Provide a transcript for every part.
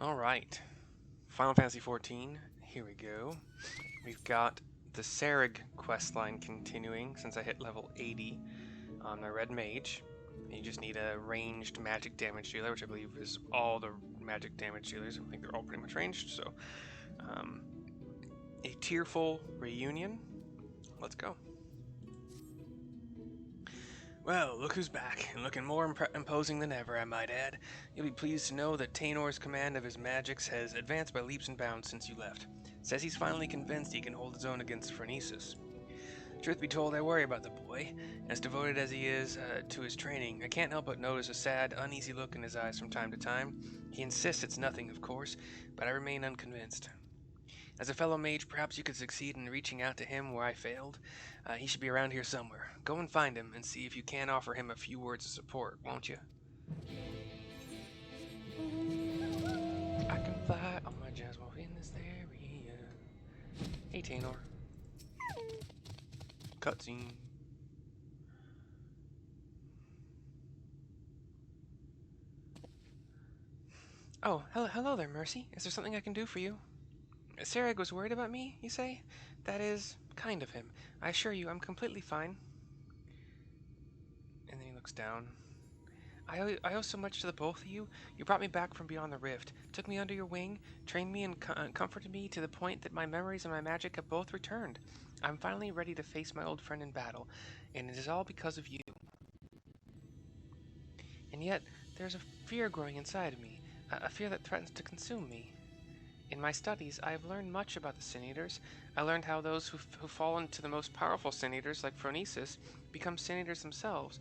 Alright, Final Fantasy XIV, here we go. We've got the Cerigg questline continuing since I hit level 80 on my Red Mage. You just need a ranged magic damage dealer, which I believe is all the magic damage dealers. I think they're all pretty much ranged, so a Tearful reunion. Let's go. Well, look who's back, and looking more imposing than ever, I might add. You'll be pleased to know that Taynor's command of his magics has advanced by leaps and bounds since you left. Says he's finally convinced he can hold his own against Phronesis. Truth be told, I worry about the boy. As devoted as he is to his training, I can't help but notice a sad, uneasy look in his eyes from time to time. He insists it's nothing, of course, but I remain unconvinced. As a fellow mage, perhaps you could succeed in reaching out to him where I failed. He should be around here somewhere. Go and find him and see if you can offer him a few words of support, won't you? I can fly on my jazz wolf in this area. Hey, Taynor. Cutscene. Oh, hello there, Mercy. Is there something I can do for you? Cerigg was worried about me, you say? That is kind of him. I assure you, I'm completely fine. And then he looks down. I owe so much to the both of you. You brought me back from beyond the rift, took me under your wing, trained me and comforted me to the point that my memories and my magic have both returned. I'm finally ready to face my old friend in battle, and it is all because of you. And yet, there's a fear growing inside of me, a fear that threatens to consume me. In my studies, I have learned much about the Sin Eaters. I learned how those who fall into the most powerful Sin Eaters, like Phronesis, become Sin Eaters themselves,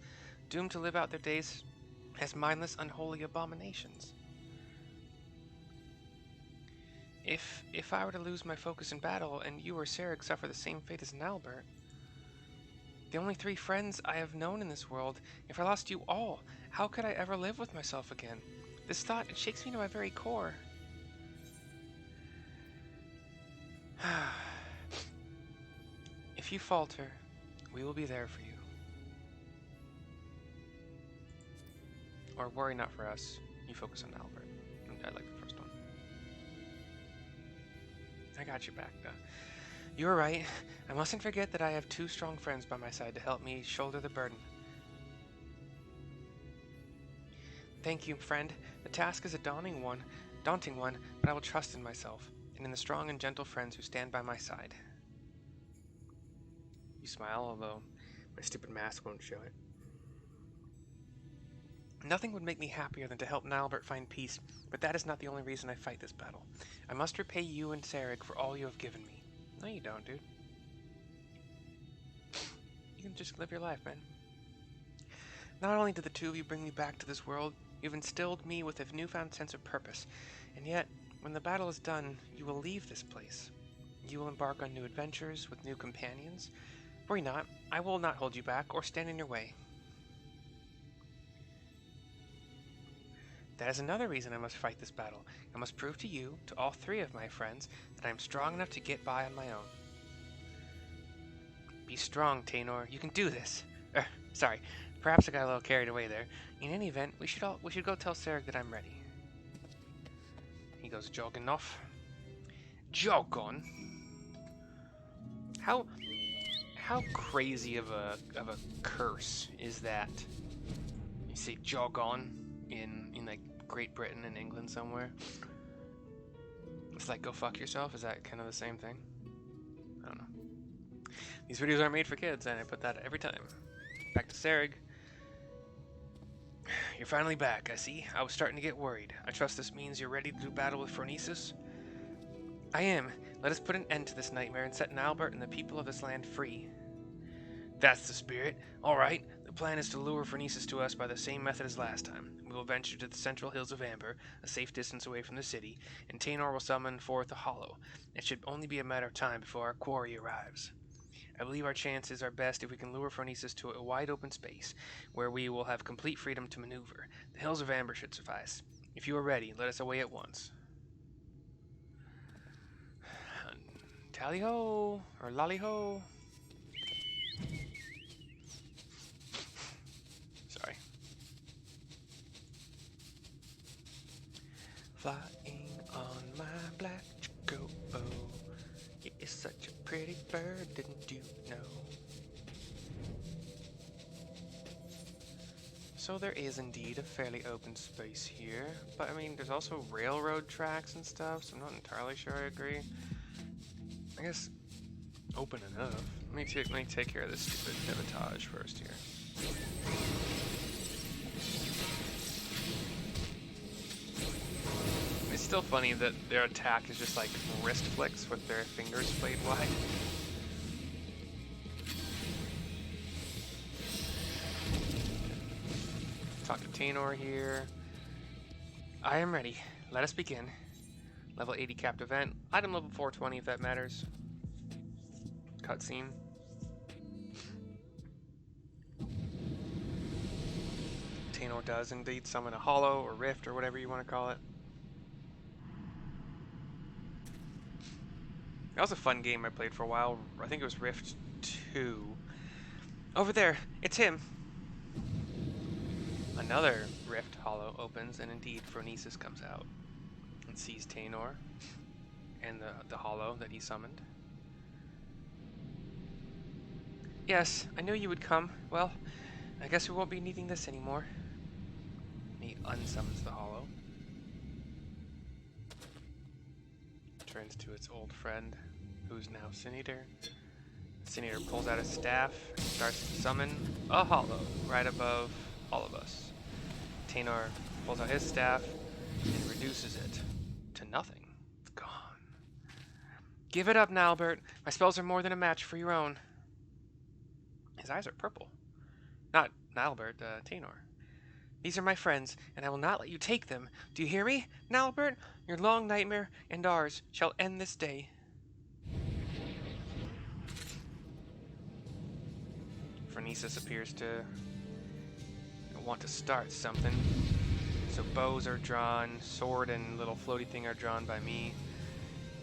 doomed to live out their days as mindless, unholy abominations. If I were to lose my focus in battle, and you or Cerigg suffer the same fate as Albert, the only three friends I have known in this world, if I lost you all, how could I ever live with myself again? This thought, it shakes me to my very core. If you falter, we will be there for you. Or worry not for us. You focus on Albert. I like the first one. I got your back, though. You were right. I mustn't forget that I have two strong friends by my side to help me shoulder the burden. Thank you, friend. The task is a daunting one, but I will trust in myself, and in the strong and gentle friends who stand by my side. You smile, although my stupid mask won't show it. Nothing would make me happier than to help Nalbert find peace, but that is not the only reason I fight this battle. I must repay you and Cerigg for all you have given me. No, you don't, dude. You can just live your life, man. Not only did the two of you bring me back to this world, you've instilled me with a newfound sense of purpose, and yet, when the battle is done, you will leave this place. You will embark on new adventures with new companions. Worry not, I will not hold you back or stand in your way. That is another reason I must fight this battle. I must prove to you, to all three of my friends, that I am strong enough to get by on my own. Be strong, Taynor. You can do this. Sorry, perhaps I got a little carried away there. In any event, we should go tell Cerigg that I'm ready. He goes jogging off. Jog on. How crazy of a curse is that? You say jog on in like Great Britain and England somewhere. It's like go fuck yourself. Is that kind of the same thing? I don't know. These videos aren't made for kids, and I put that every time. Back to Cerigg. You're finally back, I see. I was starting to get worried. I trust this means you're ready to do battle with Phronesis? I am. Let us put an end to this nightmare and set Nalbert and the people of this land free. That's the spirit. Alright, the plan is to lure Phronesis to us by the same method as last time. We will venture to the central hills of Amber, a safe distance away from the city, and Taynor will summon forth a hollow. It should only be a matter of time before our quarry arrives. I believe our chances are best if we can lure Phronesis to a wide open space, where we will have complete freedom to maneuver. The hills of Amber should suffice. If you are ready, let us away at once. Tally-ho, or lolly-ho. Sorry. Flying pretty bird, didn't you know? So there is indeed a fairly open space here, but I mean, there's also railroad tracks and stuff, so I'm not entirely sure I agree. I guess open enough. Let me take care of this stupid pivotage first here. It's still funny that their attack is just like wrist flicks with their fingers blade wide. Talk to Taynor here. I am ready. Let us begin. Level 80 capped event. Item level 420 if that matters. Cutscene. Taynor does indeed summon a hollow or rift or whatever you want to call it. That was a fun game I played for a while. I think it was Rift 2. Over there, it's him. Another rift hollow opens, and indeed Phronesis comes out and sees Taynor and the hollow that he summoned. Yes, I knew you would come. Well, I guess we won't be needing this anymore. And he unsummons the hollow. Turns to its old friend, who's now Sin Eater. Sin Eater pulls out a staff and starts to summon a hollow right above all of us. Taynor pulls out his staff and reduces it to nothing. It's gone. Give it up, Nalbert. My spells are more than a match for your own. His eyes are purple. Not Nalbert, Taynor. These are my friends, and I will not let you take them. Do you hear me, Nalbert? Your long nightmare and ours shall end this day. Phronesis appears to want to start something. So bows are drawn, sword and little floaty thing are drawn by me,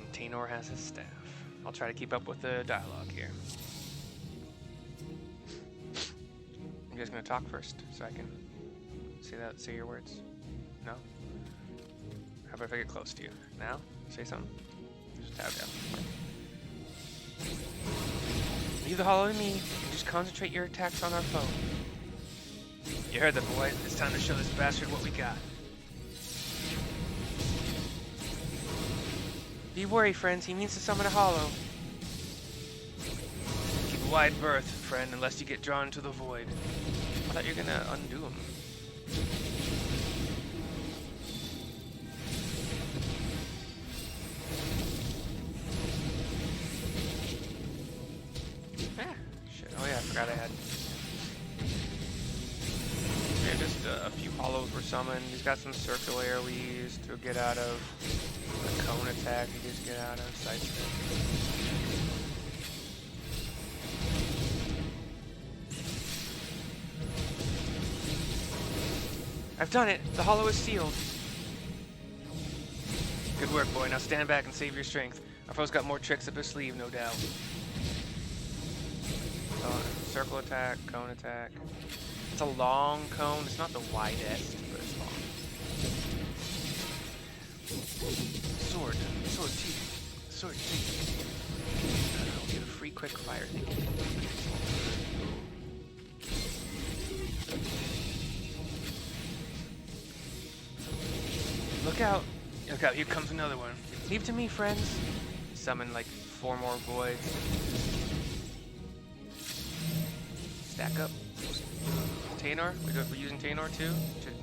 and Taynor has his staff. I'll try to keep up with the dialogue here. You guys gonna talk first, so I can say your words? No? How about if I get close to you? Now? Say something? Just tab down. Leave the hollow to me, and just concentrate your attacks on our foe. You heard that, boy. It's time to show this bastard what we got. Be worried, friends. He means to summon a hollow. Keep a wide berth, friend, unless you get drawn into the void. I thought you were gonna undo him. Shit. Oh yeah, I forgot I had. Just a few hollows were summoned. He's got some circular AoEs to get out of. The cone attack he just get out of. Sidestep. I've done it! The hollow is sealed! Good work, boy. Now stand back and save your strength. Our foe's got more tricks up his sleeve, no doubt. Circle attack, cone attack. It's a long cone. It's not the widest, but it's long. Sword teeth. Sword teeth. I'll get a free quick fire thing. Look out! Look out! Here comes another one. Leave to me, friends. Summon like 4 more voids. Stack up. Taynor? We're using Taynor too?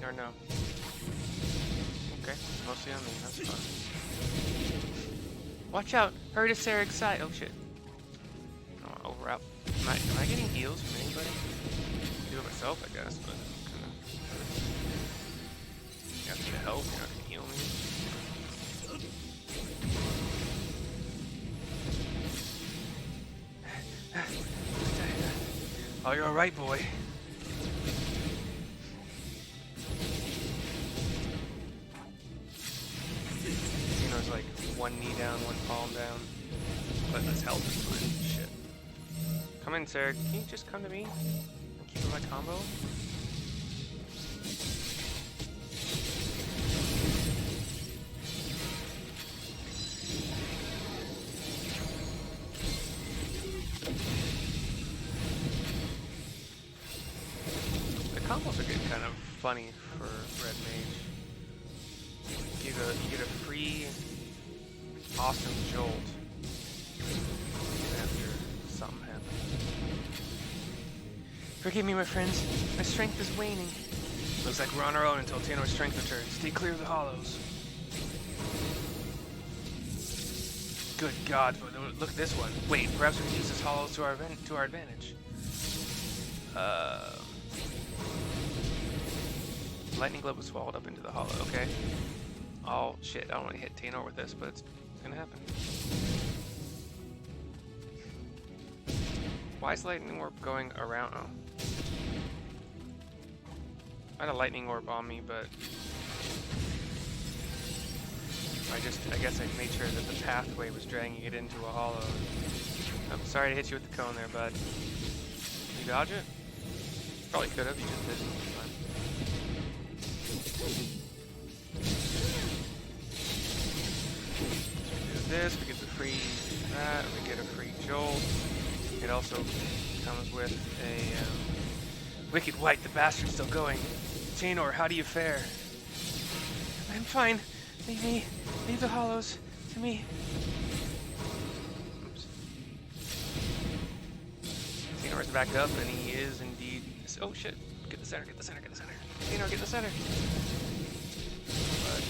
Or no? Okay, mostly on me, that's fine. Watch out! Hurry to Cerigg's side! Oh shit. Oh, over out. Am I getting heals from anybody? I do it myself, I guess, but you have to help, you're not gonna heal me. Oh, you're alright, boy. Taynor's like 1 knee down, 1 palm down. But his health is fine. Shit. Come in, Cerigg. Can you just come to me and keep my combo? funny for Red Mage. You get a free awesome jolt after something happens. Forgive me, my friends. My strength is waning. Looks like we're on our own until Taynor's strength returns. Stay clear of the hollows. Good God, look at this one. Wait, perhaps we can use this hollows to our advantage. Lightning globe was swallowed up into the hollow. Okay. Oh shit! I don't want to hit Taynor with this, but it's gonna happen. Why is lightning orb going around? Oh. I had a lightning orb on me, but I guess I made sure that the pathway was dragging it into a hollow. I'm sorry to hit you with the cone there, bud. You dodge it? Probably could have. You just didn't. We do this. We get the free that. We get a free jolt. It also comes with a wicked white. The bastard's still going. Taynor, how do you fare? I'm fine. Leave me. Leave the hollows to me. Oops. Taynor's back up, and he is indeed. Oh shit! Get the center. Get the center. Get the center. Taynor, get the center. But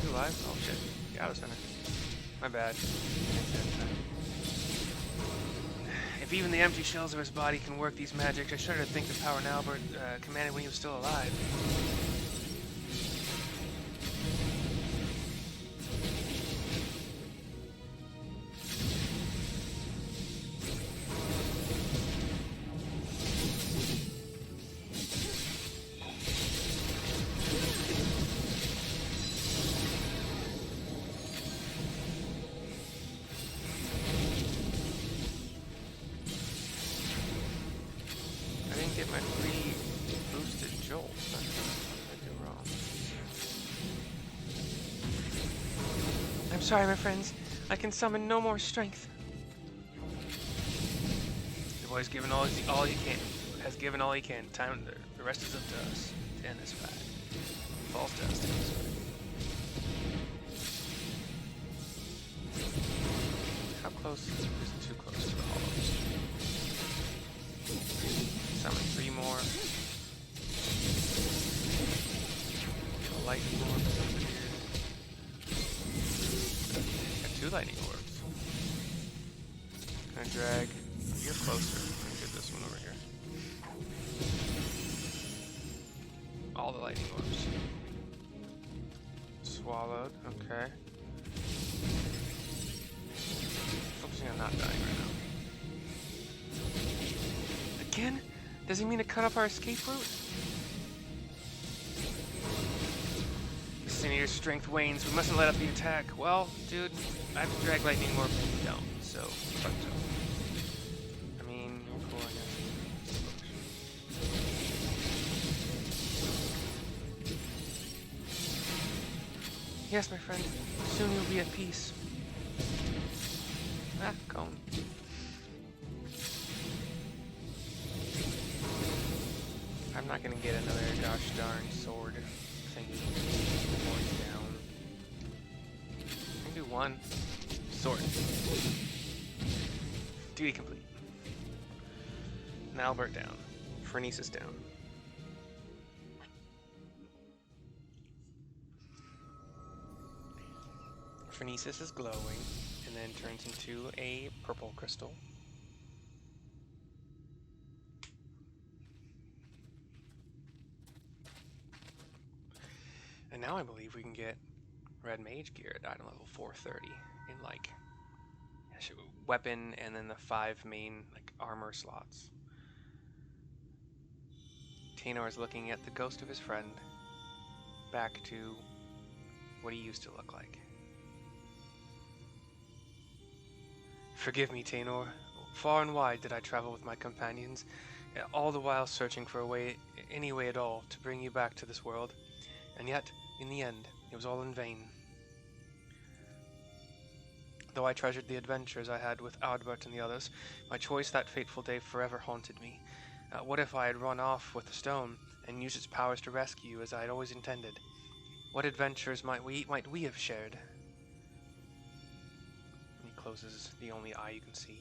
you alive? Oh shit! Get out of center. My bad. If even the empty shells of his body can work these magics, I shudder to think the power Albert commanded when he was still alive. Get my free boosted jolt. What did I do wrong? I'm sorry, my friends. I can summon no more strength. The boy's given all he can. Has given all he can. Time. The rest is up to us. To end this fight. False test. How close is too close to the hollows? Summon 3 more. Get a lightning orb over here. Got 2 lightning orbs. Can I drag? You're closer. Let me get this one over here. All the lightning orbs. Swallowed. Okay. Focusing on not dying right now. Again? Does he mean to cut off our escape route? The Senator's strength wanes. We mustn't let up the attack. Well, dude, I have to drag lightning orb and you don't, so fuck no. I mean, you're cool, I guess. Yes, my friend. Soon you'll be at peace. Ah, cone. I'm not gonna get another gosh darn sword thingy. Points down. I can do 1. Sword. Duty complete. And Albert down. Phronesis down. Phronesis is glowing and then turns into a purple crystal. And now I believe we can get Red Mage gear at item level 430 in like weapon and then the 5 main like armor slots. Taynor is looking at the ghost of his friend, back to what he used to look like. Forgive me, Taynor. Far and wide did I travel with my companions, all the while searching for a way, any way at all, to bring you back to this world. And yet, in the end, it was all in vain. Though I treasured the adventures I had with Albert and the others, my choice that fateful day forever haunted me. What if I had run off with the stone and used its powers to rescue you as I had always intended? What adventures might we have shared? He closes the only eye you can see.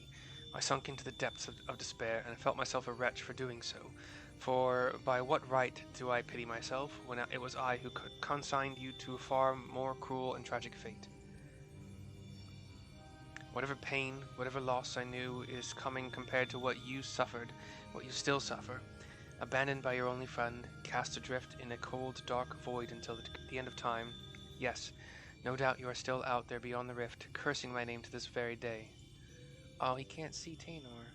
I sunk into the depths of despair and felt myself a wretch for doing so. For by what right do I pity myself when it was I who consigned you to a far more cruel and tragic fate? Whatever pain, whatever loss I knew is coming compared to what you suffered, what you still suffer. Abandoned by your only friend, cast adrift in a cold, dark void until the end of time. Yes, no doubt you are still out there beyond the rift, cursing my name to this very day. Oh, he can't see Taynor.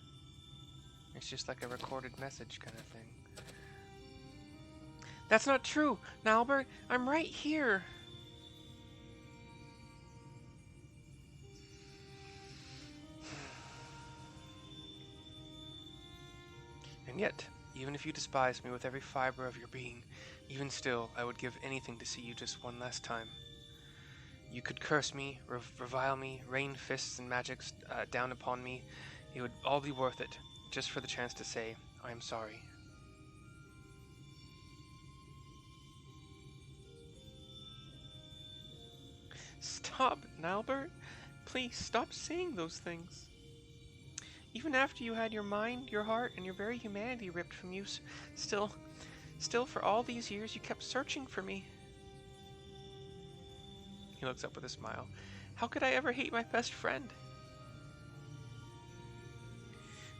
It's just like a recorded message kind of thing. That's not true, Nalbert. I'm right here. And yet, even if you despise me with every fiber of your being, even still, I would give anything to see you just one last time. You could curse me, revile me, rain fists and magics down upon me. It would all be worth it, just for the chance to say, I am sorry. Stop, Nalbert. Please, stop saying those things. Even after you had your mind, your heart, and your very humanity ripped from you, still for all these years you kept searching for me. He looks up with a smile. How could I ever hate my best friend?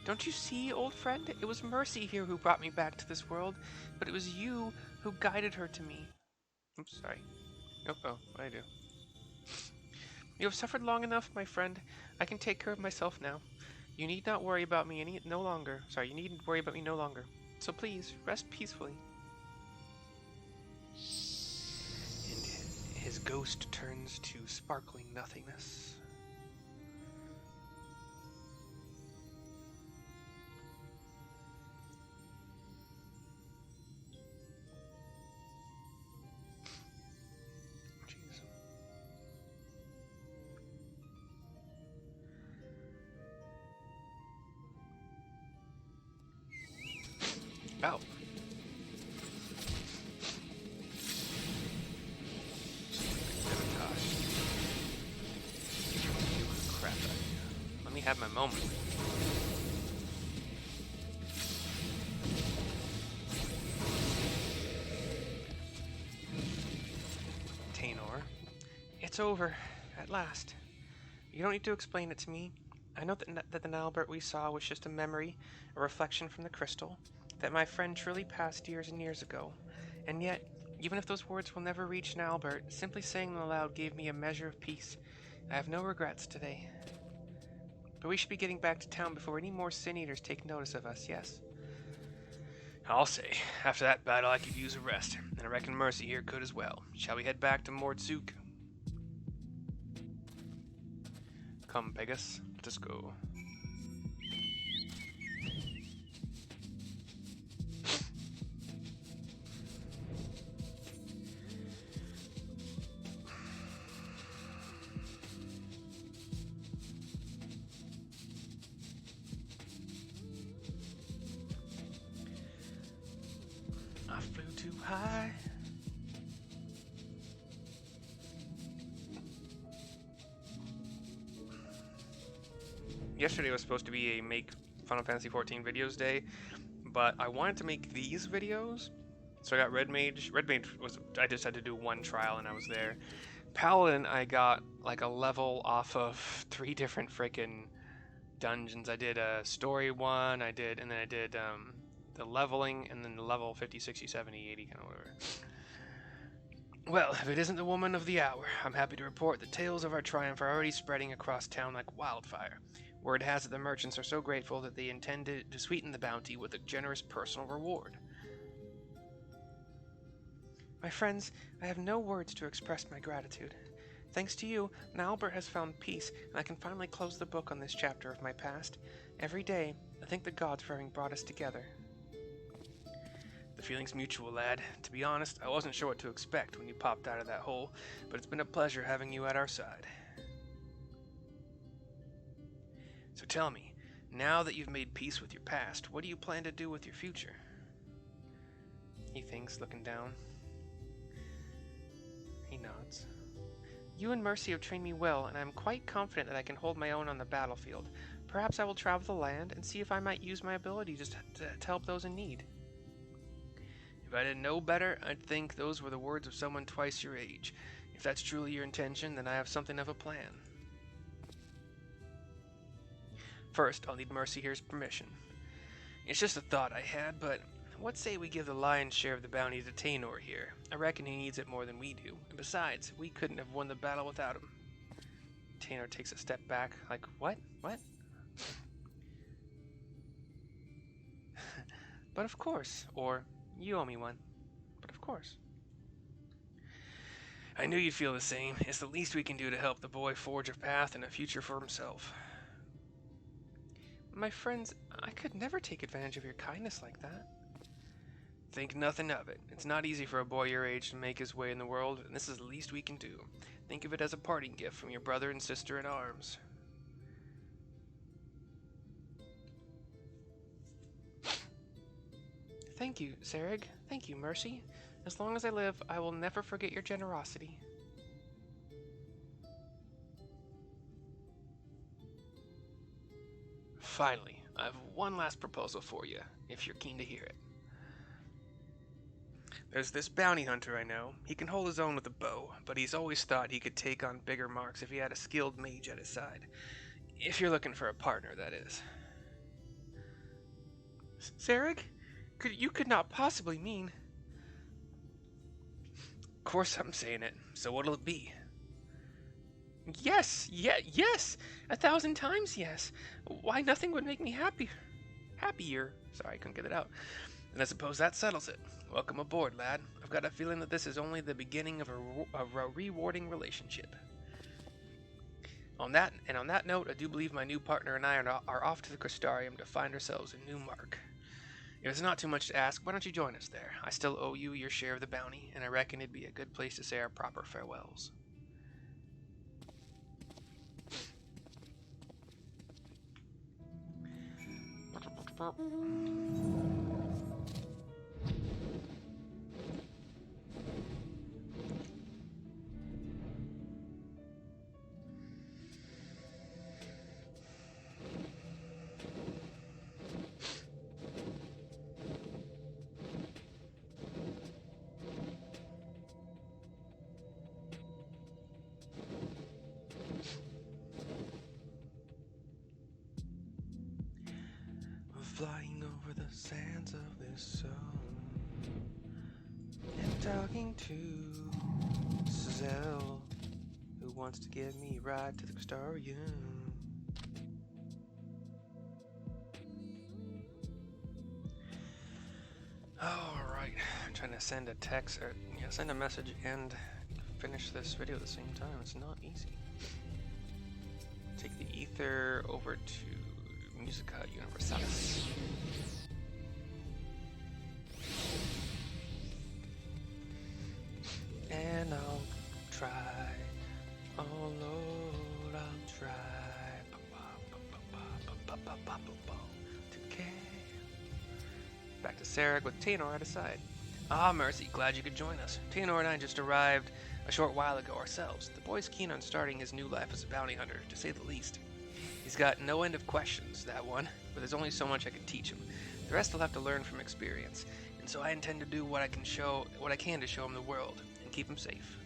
Don't you see, old friend? It was Mercy here who brought me back to this world, but it was you who guided her to me. Oops, sorry. Oh, what did I do? You have suffered long enough, my friend. I can take care of myself now. You need not worry about me no longer. You needn't worry about me no longer. So please, rest peacefully. And his ghost turns to sparkling nothingness. Oh. Crap out of here. Let me have my moment. Taynor. It's over. At last. You don't need to explain it to me. I know that the Nalbert we saw was just a memory, a reflection from the crystal, that my friend truly passed years and years ago. And yet, even if those words will never reach Nalbert, simply saying them aloud gave me a measure of peace. I have no regrets today. But we should be getting back to town before any more Sin Eaters take notice of us, yes? I'll say, after that battle I could use a rest, and I reckon Mercy here could as well. Shall we head back to Mordzuk? Come, Pegasus, let us go. I flew too high. Yesterday was supposed to be a make Final Fantasy XIV videos day, but I wanted to make these videos, so I got Red Mage. Red Mage was, I just had to do one trial and I was there. Paladin, I got like a level off of 3 different freaking dungeons. I did a story one, and then I did the leveling, and then the level 50, 60, 70, 80, kind of whatever. Well, if it isn't the woman of the hour, I'm happy to report that tales of our triumph are already spreading across town like wildfire. Word has it the merchants are so grateful that they intended to sweeten the bounty with a generous personal reward. My friends, I have no words to express my gratitude. Thanks to you, Nalbert has found peace, and I can finally close the book on this chapter of my past. Every day, I thank the gods for having brought us together. The feeling's mutual, lad. To be honest, I wasn't sure what to expect when you popped out of that hole, but it's been a pleasure having you at our side. So tell me, Now that you've made peace with your past, what do you plan to do with your future? He thinks, looking down. He nods. You and Mercy have trained me well, and I am quite confident that I can hold my own on the battlefield. Perhaps I will travel the land and see if I might use my ability to help those in need. If I didn't know better, I'd think those were the words of someone twice your age. If that's truly your intention, then I have something of a plan. First, I'll need Mercy here's permission. It's just a thought I had, but what say we give the lion's share of the bounty to Taynor here? I reckon he needs it more than we do. And besides, we couldn't have won the battle without him. Taynor takes a step back, like, what? What? But of course. Or, you owe me one. But of course. I knew you'd feel the same. It's the least we can do to help the boy forge a path and a future for himself. My friends, I could never take advantage of your kindness like that. Think nothing of it. It's not easy for a boy your age to make his way in the world, and this is the least we can do. Think of it as a parting gift from your brother and sister in arms. Thank you, Cerigg. Thank you, Mercy. As long as I live, I will never forget your generosity. Finally, I have one last proposal for you, if you're keen to hear it. There's this bounty hunter I know. He can hold his own with a bow, but he's always thought he could take on bigger marks if he had a skilled mage at his side. If you're looking for a partner, that is. Cerigg? You could not possibly mean... Of course I'm saying it. So what'll it be? Yes! Yes! 1,000 times yes! Why, nothing would make me happier. Sorry, I couldn't get it out. And I suppose that settles it. Welcome aboard, lad. I've got a feeling that this is only the beginning of a rewarding relationship. On that note, I do believe my new partner and I are off to the Crystarium to find ourselves a new mark. If it's not too much to ask, why don't you join us there? I still owe you your share of the bounty, and I reckon it'd be a good place to say our proper farewells. Flying over the sands of this zone and talking to Zell, who wants to give me a ride to the Crystarium. Alright, I'm trying to send a text, or send a message and finish this video at the same time. It's not easy. Take the ether over to Musica Universalis. And I'll try, oh Lord, I'll try to care. Back to Cerigg with Taynor at his side. Ah, Mercy, glad you could join us. Taynor and I just arrived a short while ago ourselves. The boy's keen on starting his new life as a bounty hunter, to say the least. He's got no end of questions, that one, but there's only so much I can teach him. The rest he'll have to learn from experience, and so I intend to do what I can to show him the world and keep him safe.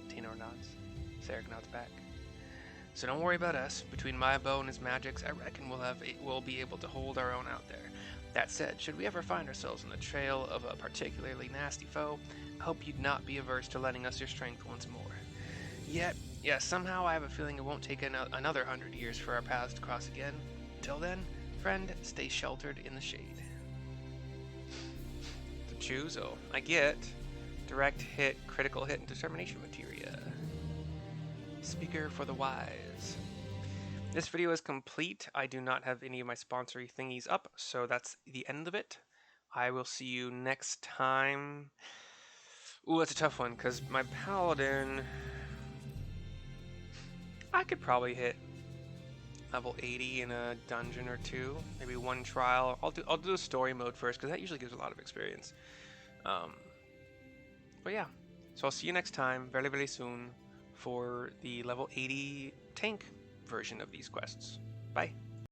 Taynor nods. Cerigg nods back. So don't worry about us. Between my bow and his magics, I reckon we'll be able to hold our own out there. That said, should we ever find ourselves on the trail of a particularly nasty foe, I hope you'd not be averse to lending us your strength once more. Yet, somehow I have a feeling it won't take another 100 years for our paths to cross again. Till then, friend, stay sheltered in the shade. To choose, I get direct hit, critical hit, and determination materia. Speaker for the wise. This video is complete. I do not have any of my sponsory thingies up, so that's the end of it. I will see you next time. Ooh, that's a tough one, because my paladin... I could probably hit level 80 in a dungeon or two, maybe one trial. I'll do a story mode first because that usually gives a lot of experience. But yeah, so I'll see you next time, very very soon, for the level 80 tank version of these quests. Bye.